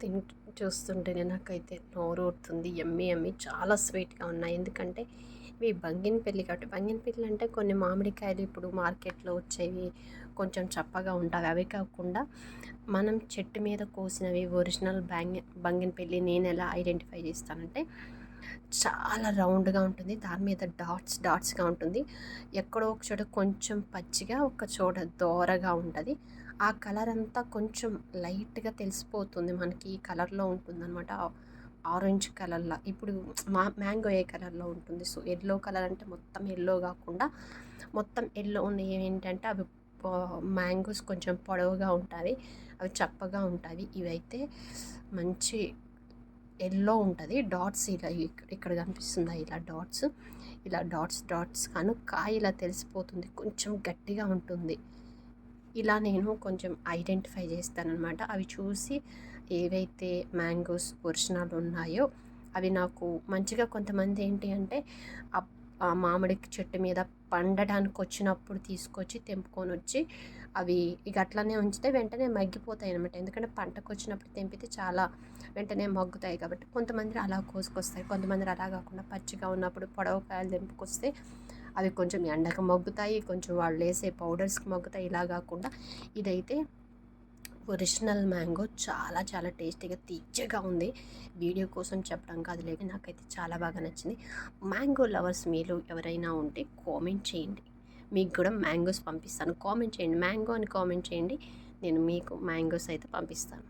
తిన్ చూస్తుంటేనే నాకైతే నోరూరుతుంది. యమ్మీ యమ్మీ చాలా స్వీట్‌గా ఉన్నాయి. ఎందుకంటే ఇవి బంగినపల్లి కాబట్టి బంగినపల్లి అంటే కొన్ని మామిడికాయలు ఇప్పుడు మార్కెట్‌లో వచ్చేవి కొంచెం చప్పగా ఉంటాయి. అవి కాకుండా మనం చెట్టు మీద కోసినవి ఒరిజినల్ బంగినపల్లి నేనెలా ఐడెంటిఫై చేస్తానంటే చాలా రౌండ్‌గా ఉంటుంది. దాని మీద డాట్స్‌గా ఉంటుంది. ఎక్కడో ఒక చోట కొంచెం పచ్చిగా, ఒక చోట దోరగా ఉంటది. ఆ కలర్ అంతా కొంచెం లైట్‌గా తెలిసిపోతుంది. మనకి ఈ కలర్‌లో ఉంటుందనమాట. ఆరెంజ్ కలర్‌లా. ఇప్పుడు మ్యాంగో ఏ కలర్‌లో ఉంటుంది. సో, యెల్లో కలర్ అంటే మొత్తం యెల్లో గాకుండా మొత్తం యెల్లో ఉన్నయి ఏంటంటే అవి మ్యాంగోస్ కొంచెం పొడవుగా ఉంటాయి. అవి చప్పగా ఉంటాయి. ఇవైతే మంచి యెల్లో ఉంటది. డాట్స్ ఇలా ఇక్కడ కనిపిస్తుందా ఇలా డాట్స్. ఇలా డాట్స్ కాను కాయ ఇలా తెలిసిపోతుంది. కొంచెం గట్టిగా ఉంటుంది. ఇలా నేను కొంచెం ఐడెంటిఫై చేస్తాననమాట. అవి చూసి ఏవైతే మ్యాంగోస్ ఒరిజినల్ ఉన్నాయో అవి నాకు మంచిగా కొంతమంది ఏంటి అంటే ఆ మామిడి చెట్టు మీద పండడానికి వచ్చినప్పుడు తీసుకొచ్చి తెంపుకొనొచ్చి అవి ఇక అట్లనే ఉంచితే వెంటనే మగ్గిపోతాయి అనమాట. ఎందుకంటే పంటకొచ్చినప్పుడు తెంపితే చాలా వెంటనే మగ్గుతాయి కాబట్టి కొంతమంది అలా కోసుకొస్తారు. కొంతమంది అలా కాకుండా పచ్చిగా ఉన్నప్పుడు పొడవు కాయలు తెంపుకొస్తే అవి కొంచెం ఎండకు మగ్గుతాయి, కొంచెం వాళ్ళేసే పౌడర్స్‌కి మగ్గుతాయి. ఇలా కాకుండా ఇదైతే ఒరిజినల్ మ్యాంగో చాలా చాలా టేస్టీగా తియ్యగా ఉంది. వీడియో కోసం చెప్పడం కాదులేండి, నాకైతే చాలా బాగా నచ్చింది. మ్యాంగో లవర్స్ మీలో ఎవరైనా ఉంటే కామెంట్ చేయండి. మీకు కూడా మ్యాంగోస్ పంపిస్తాను. కామెంట్ చేయండి. మ్యాంగో అని కామెంట్ చేయండి. నేను మీకు మ్యాంగోస్ అయితే పంపిస్తాను.